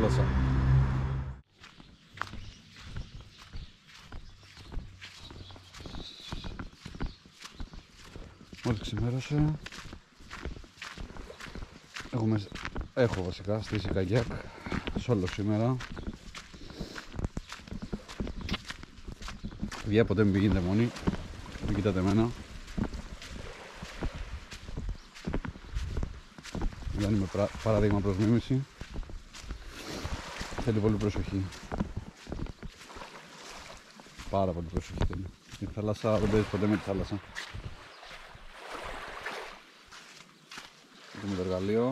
θάλασσα. Μόλις ξημέρωσε, έχω βασικά στήσει καγιάκ σόλο σήμερα. Παιδιά, ποτέ μην πηγαίνετε μόνοι, μην κοιτάτε εμένα. Δεν είμαι παράδειγμα προς μίμηση. Θέλει πολύ προσοχή. Πάρα πολύ προσοχή θέλει. Η θάλασσα, δεν παίζεις ποτέ με τη θάλασσα. Έχουμε το εργαλείο.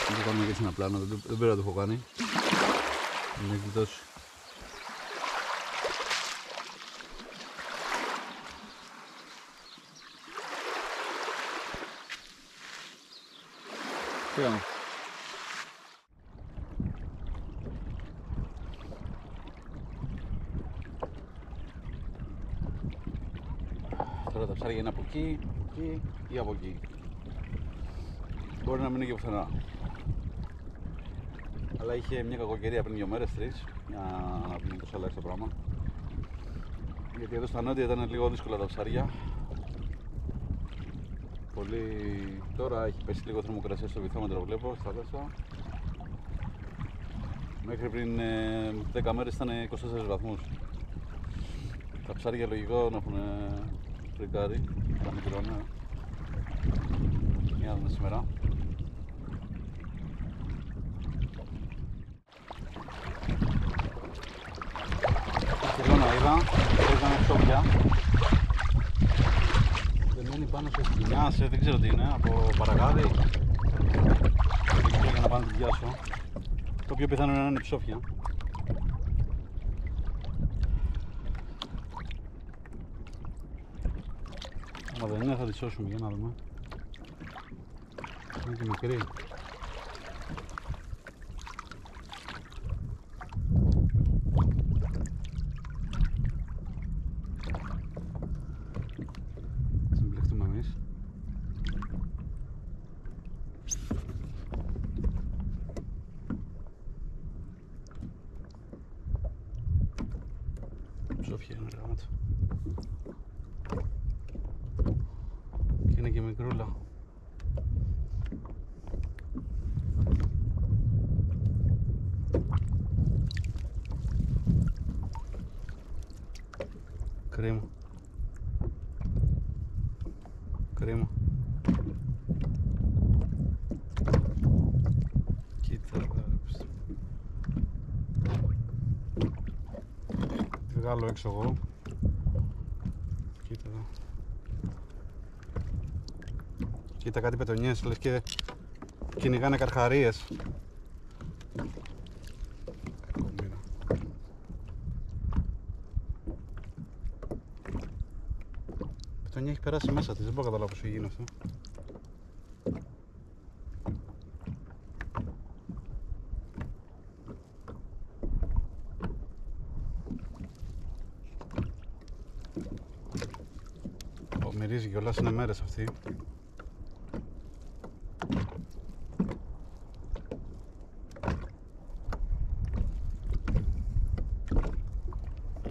Δεν το κάνουμε και σε ένα πλάνο, δεν πρέπει να το έχω κάνει. Είναι εκδηλώσει. Τι κάνω. Τώρα τα ψάρια είναι από εκεί ή από εκεί. Μπορεί να μην είναι και πουθενά. Αλλά είχε μια κακοκαιρία πριν 2 μέρες, 3, για να πούμε πως αλλάξει το πράγμα. Γιατί εδώ στα νότια ήταν λίγο δύσκολα τα ψάρια. Τώρα έχει πέσει λίγο θερμοκρασία στο βυθόμετρο, βλέπω, στη θάλασσα. Μέχρι πριν 10 μέρες ήταν 24 βαθμούς. Τα ψάρια λογικό να έχουν φρικάρει, τα μικρόνα. Για να δούμε σήμερα. Χελώνα είδα, ήταν ψόφια. Δεμένη πάνω σε σκοινιά, δεν ξέρω τι είναι, από παραγάδι. Δεν ξέρω για να πάω να την πιάσω. Το πιο πιθανό είναι να είναι ψόφια. Άμα δεν είναι θα τη σώσουμε, για να δούμε. Είναι και μικρή. Ψόφια είναι γράμματα. Και είναι και μικρούλα. Κρίμα. Κρίμα. Κοίτα εδώ. Τη βγάλω έξω εγώ. Κοίτα εδώ. Κοίτα κάτι πετονιές, λες και κυνηγάνε καρχαρίες. Η πετονιά έχει περάσει μέσα της, δεν μπορώ να καταλάβω πώς έγινε αυτό. Μυρίζει κιόλας, είναι μέρες αυτή.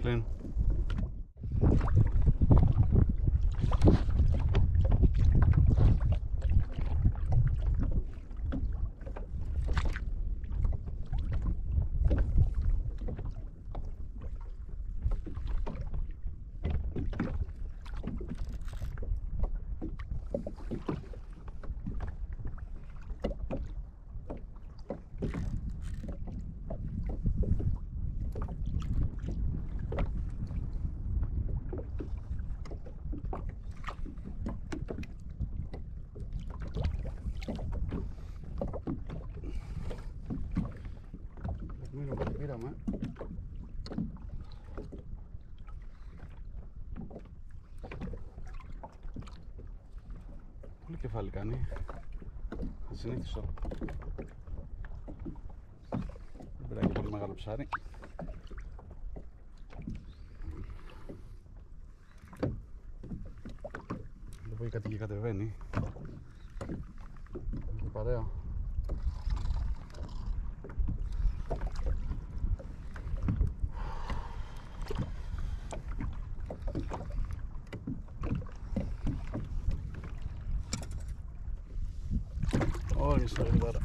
Κλείνω. Πήραμε. Πολύ κεφάλι κάνει. Ασυνήθιστο. Δεν πειράζει πολύ μεγάλο ψάρι. Βλέπω η κάτι και κατεβαίνει. Είναι παρέα. Όχι, στο γρήγορα.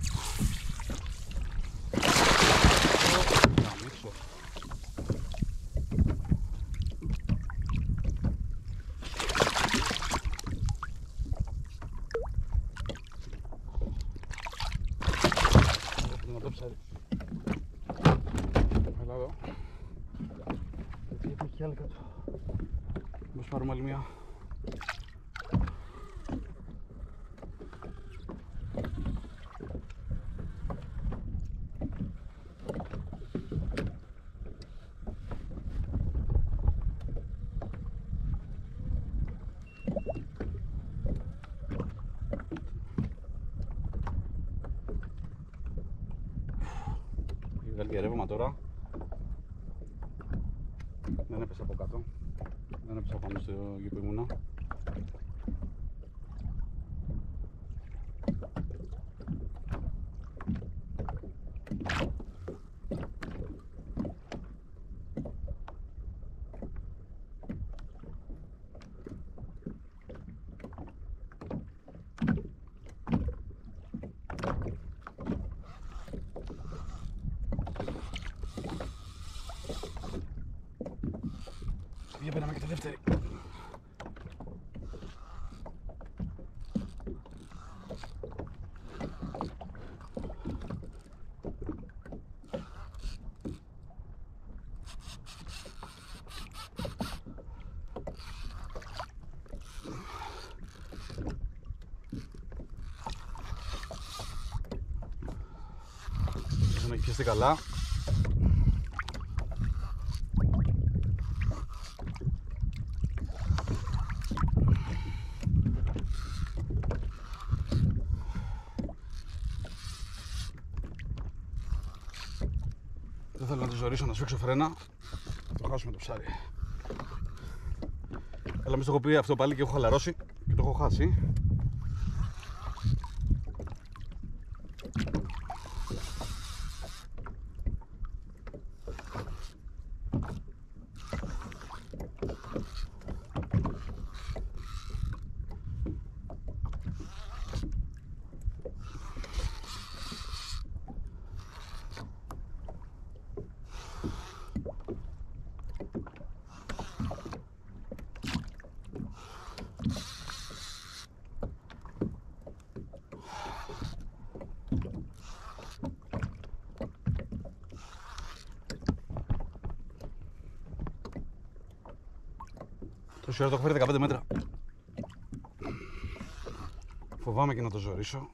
Έλα εδώ. Γιατί έχει κι άλλη κάτω. Μήπως πάρουμε άλλη μία. Βγάλει ρεύμα τώρα. Δεν έπεσε από κάτω. Δεν έπεσε πάνω στο γη που ήμουνα. Για πέραμε και τη δεύτερη. Δεν έχει πιαστεί καλά. Δεν θέλω να το ζωρίσω, να σφίξω φρένα. Θα χάσουμε το ψάρι. Αλλά μες το έχω πει αυτό πάλι και έχω χαλαρώσει και το έχω χάσει. Τόση ώρα το έχω φέρει 15 μέτρα. Φοβάμαι και να το ζωρίσω.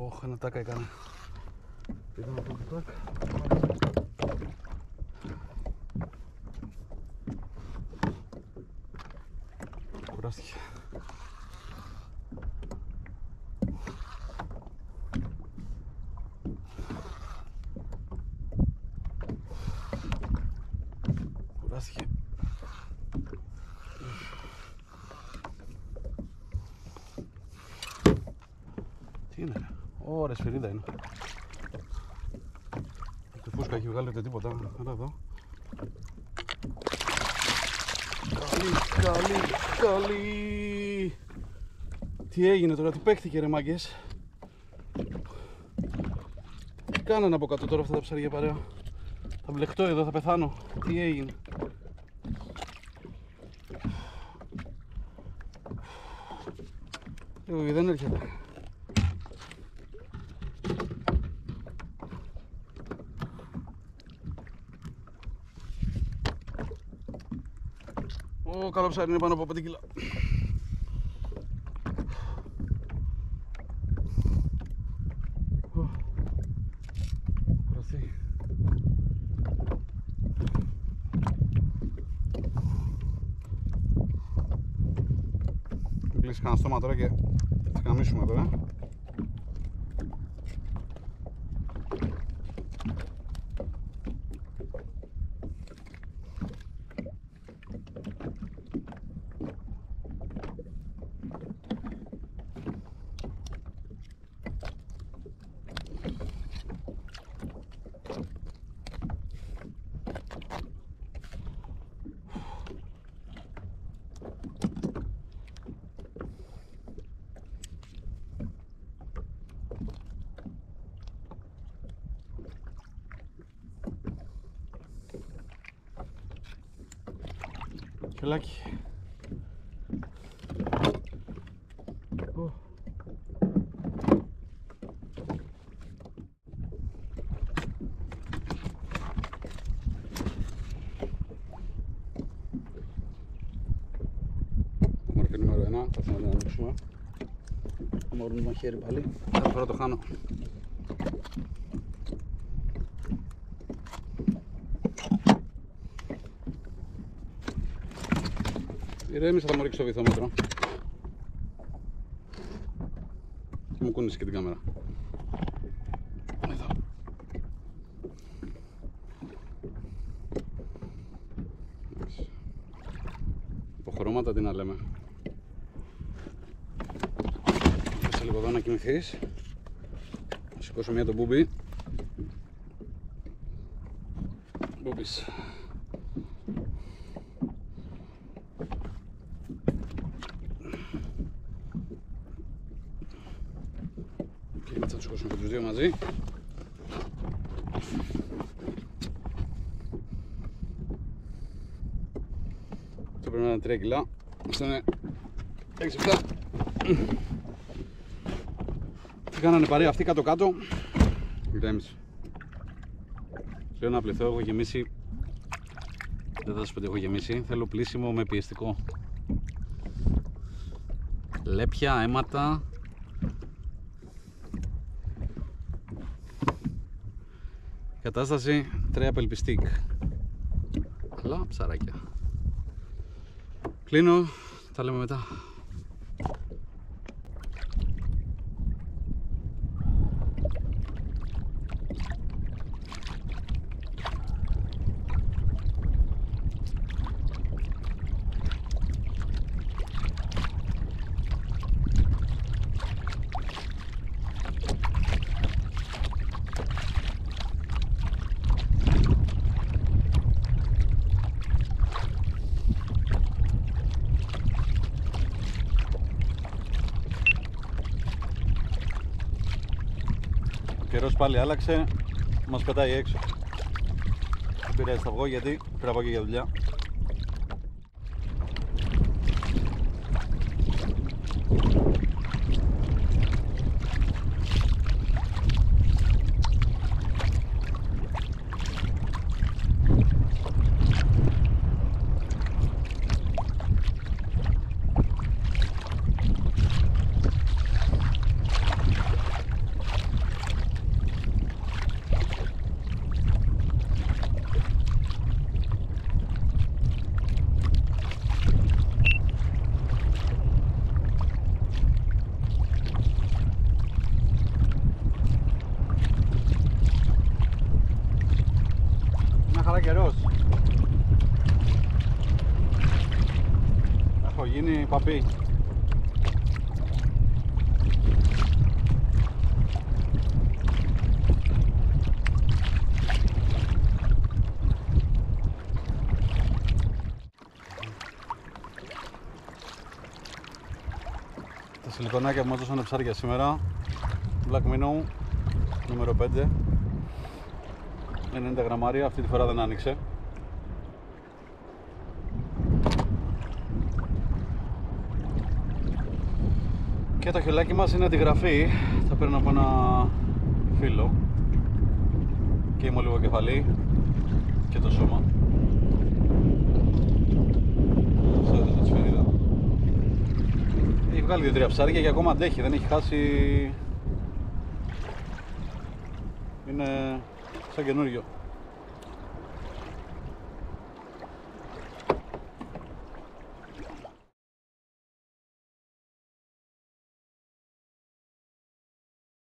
Ωχ, ένα τάκα έκανε. Είδαμε αυτό το τάκα. Κουράστηκε. Κουράστηκε. Τι είναι? Ωραία, σφυρίδα είναι. Τη φούσκα έχει βγάλει ούτε τίποτα. Έλα εδώ. Καλή. Τι έγινε τώρα, τι παίχτηκε ρε μάγκες? Τι κάνανε από κάτω τώρα αυτά τα ψάρια παρέα? Θα μπλεχτώ εδώ, θα πεθάνω. Τι έγινε? Δεν έρχεται. Ω, καλό ψάρι είναι πάνω από 5 κιλά. Κλείσει κανένα στόμα τώρα και θα καμίσουμε εδώ. Χελάκι. Μορφή νούμερο 1, θα το ανοίξουμε. Μόρουν μαχαίρι πάλι. Κάθε φορά το χάνω. Ηρέμησα, θα μου ρίξει το βυθόμετρο. Και μου κούνησε και την κάμερα. Εδώ. Υποχρώματα, τι να λέμε. Κάτσε λίγο εδώ να κοιμηθείς. Θα σηκώσω μία το μπούμπι. Μπούμπις. Θα τους σηκώσουμε και τους δύο μαζί. Αυτό πρέπει να είναι 3 κιλά. Αυτό είναι 6-7. Τι κάνανε παρέα αυτοί κάτω-κάτω. Ηρέμησε. Λέω ένα πληθώ, έχω γεμίσει. Δεν θα σας πω ότι έχω γεμίσει. Θέλω πλήσιμο με πιεστικό. Λέπια, αίματα. Κατάσταση τρέα πελπιστίκ. Αλλά ψαράκια. Κλείνω, τα λέμε μετά. Ο καιρός πάλι άλλαξε, μας πετάει έξω. Δεν πειράζει, θα βγω γιατί πρέπει να πάω και για δουλειά. Καιρός. Έχω γίνει παπί. Τα σιλικονάκια που μας δώσανε ψάρια σήμερα. Black Minnow νούμερο 5. 90 γραμμάρια, αυτή τη φορά δεν άνοιξε. Και Και το χελάκι μας είναι αντιγραφή. Θα παίρνω από ένα φίλο και είμαι λίγο κεφαλή και το σώμα. Αυτό είναι το τσφαιρίδα. Έχει βγάλει 2-3 ψάρια και ακόμα αντέχει, δεν έχει χάσει. Είναι σαν καινούριο.